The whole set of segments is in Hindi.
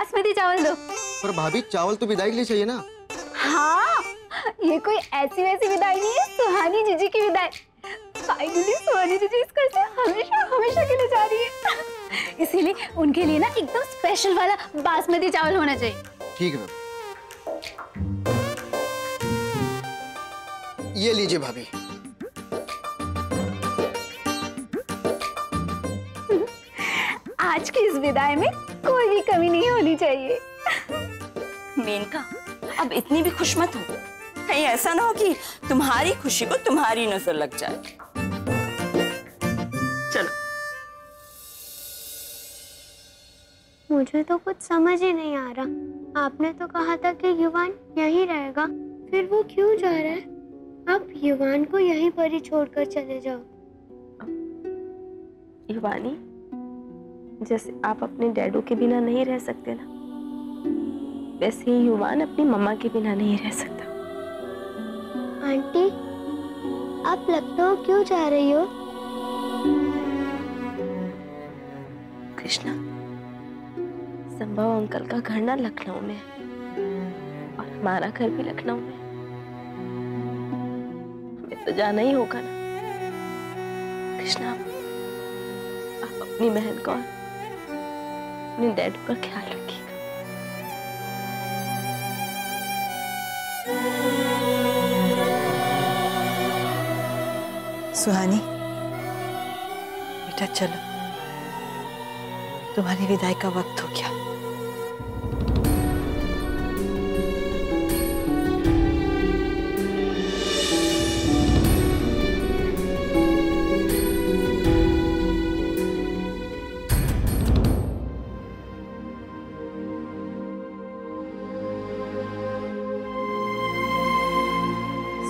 बासमती चावल दो। पर भाभी चावल तो विदाई के लिए चाहिए ना। हाँ, ये कोई ऐसी वैसी विदाई नहीं है, सुहानी जीजी की विदाई। फाइनली सुहानी जीजी इस घर से हमेशा हमेशा के लिए जा रही है, इसीलिए उनके लिए ना एकदम स्पेशल वाला बासमती चावल होना चाहिए। ठीक है, ये लीजिए भाभी। आज की इस विदाई में कोई भी कमी नहीं होनी चाहिए। मेनका, अब इतनी भी खुश मत हो, कहीं ऐसा ना हो कि तुम्हारी खुशी को तुम्हारी नजर लग जाए। चलो। मुझे तो कुछ समझ ही नहीं आ रहा। आपने तो कहा था कि युवान यहीं रहेगा, फिर वो क्यों जा रहा है? आप युवान को यहीं पर ही छोड़कर चले जाओ। युवानी, जैसे आप अपने डैडू के बिना नहीं रह सकते ना, वैसे ही युवान अपनी मम्मा के बिना नहीं रह सकता। आंटी, आप लखनऊ क्यों जा रही हो? कृष्णा, संभव अंकल का घर ना लखनऊ में है और हमारा घर भी लखनऊ में है। हमें तो जाना ही होगा ना। कृष्णा, आप अपनी बहन को और अपने डैडू का ख्याल रखिएगा। सुहानी, बेटा चलो, तुम्हारी विदाई का वक्त हो गया।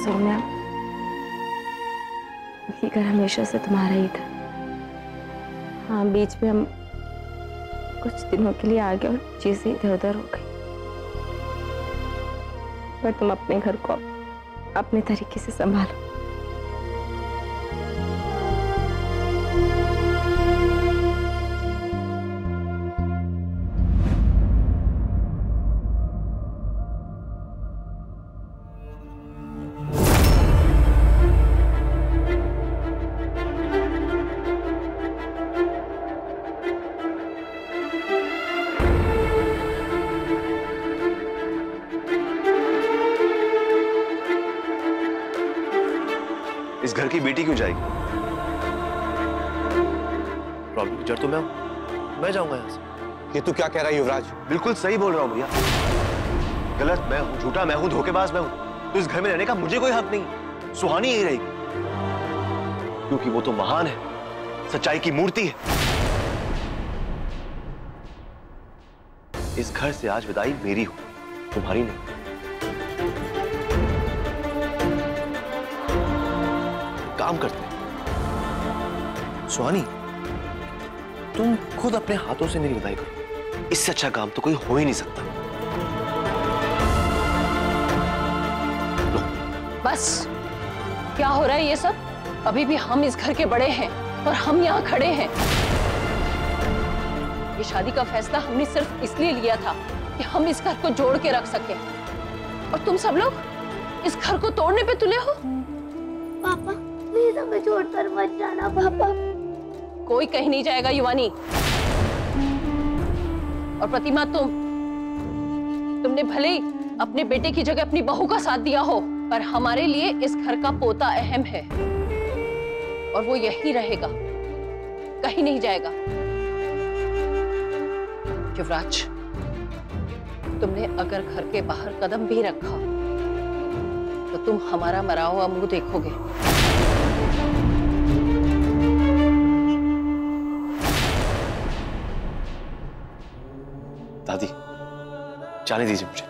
सौम्या, ये घर हमेशा से तुम्हारा ही था। हाँ, बीच में हम कुछ दिनों के लिए आ गए और चीजें इधर उधर हो गई, पर तुम अपने घर को अपने तरीके से संभालो। इस घर की बेटी क्यों जाएगी? प्रॉब्लम की जड़ तो मैं जाऊंगा यहाँ से। ये तू क्या कह रहा है युवराज? बिल्कुल सही बोल रहा हूँ भैया। गलत मैं हूँ, झूठा मैं हूँ, धोखेबाज मैं हूँ, तो इस घर में रहने का मुझे कोई हक नहीं। सुहानी यही रहेगी क्योंकि वो तो महान है, सच्चाई की मूर्ति है। इस घर से आज विदाई मेरी हो, तुम्हारी नहीं। काम करते हैं। सुहानी, तुम खुद अपने हाथों से मेरी विदाई करो, इससे अच्छा काम तो कोई हो ही नहीं सकता। बस क्या हो रहा है ये सब? अभी भी हम इस घर के बड़े हैं और हम यहाँ खड़े हैं। ये शादी का फैसला हमने सिर्फ इसलिए लिया था कि हम इस घर को जोड़ के रख सके, और तुम सब लोग इस घर को तोड़ने पे तुले हो। पापा प्लीज हमें छोड़कर मत जाना। पापा, कोई कहीं नहीं जाएगा युवानी। और प्रतिमा, तुमने भले ही अपने बेटे की जगह अपनी बहू का साथ दिया हो, पर हमारे लिए इस घर का पोता अहम है और वो यही रहेगा, कहीं नहीं जाएगा। युवराज, तुमने अगर घर के बाहर कदम भी रखा तो तुम हमारा मरा हुआ मुंह देखोगे। दादी, जाने दीजिए मुझे,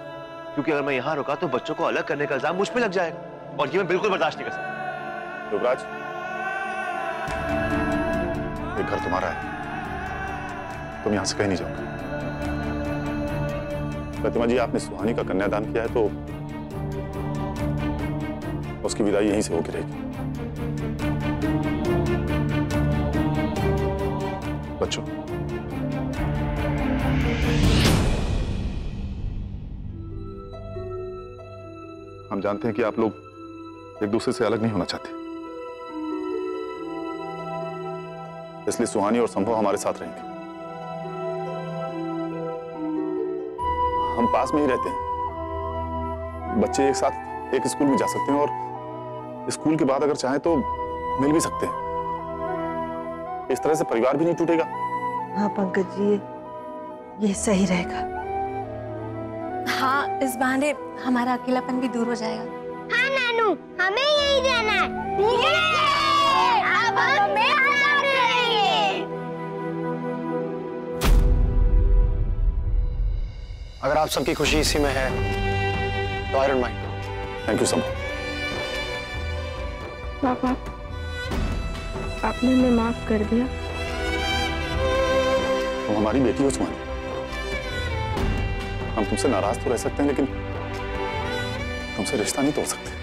क्योंकि अगर मैं यहां रुका तो बच्चों को अलग करने का इल्जाम मुझ पे लग जाएगा और ये मैं बिल्कुल बर्दाश्त नहीं कर सकता। युवराज, ये घर तुम्हारा है, तुम यहां से कहीं नहीं जाओगे। प्रतिमा जी, आपने सुहानी का कन्यादान किया है तो उसकी विदाई यहीं से होकर रहेगी। बच्चों, हम जानते हैं कि आप लोग एक दूसरे से अलग नहीं होना चाहते, इसलिए सुहानी और संभव हमारे साथ रहेंगे। हम पास में ही रहते हैं, बच्चे एक साथ एक स्कूल में जा सकते हैं और स्कूल के बाद अगर चाहें तो मिल भी सकते हैं। इस तरह से परिवार भी नहीं टूटेगा। हाँ पंकज जी, ये सही रहेगा। हाँ, इस बहाने हमारा अकेलापन भी दूर हो जाएगा। हाँ नानू, हमें यही रहना है। अब हमें साथ रहेंगे। अगर आप सबकी खुशी इसी में है तो I don't mind. Thank you संभव। पापा, आपने हमें माफ कर दिया। तुम हमारी बेटी हो सुहानी, हम तुमसे नाराज तो रह सकते हैं लेकिन तुमसे रिश्ता नहीं तोड़ सकते।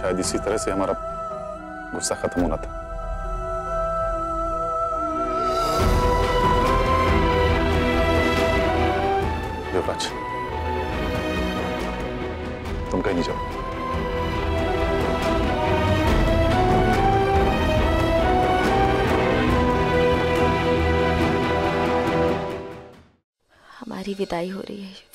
शायद इसी तरह से हमारा गुस्सा खत्म होना था। युवराज, तुम कहीं नहीं जाओ। हमारी विदाई हो रही है।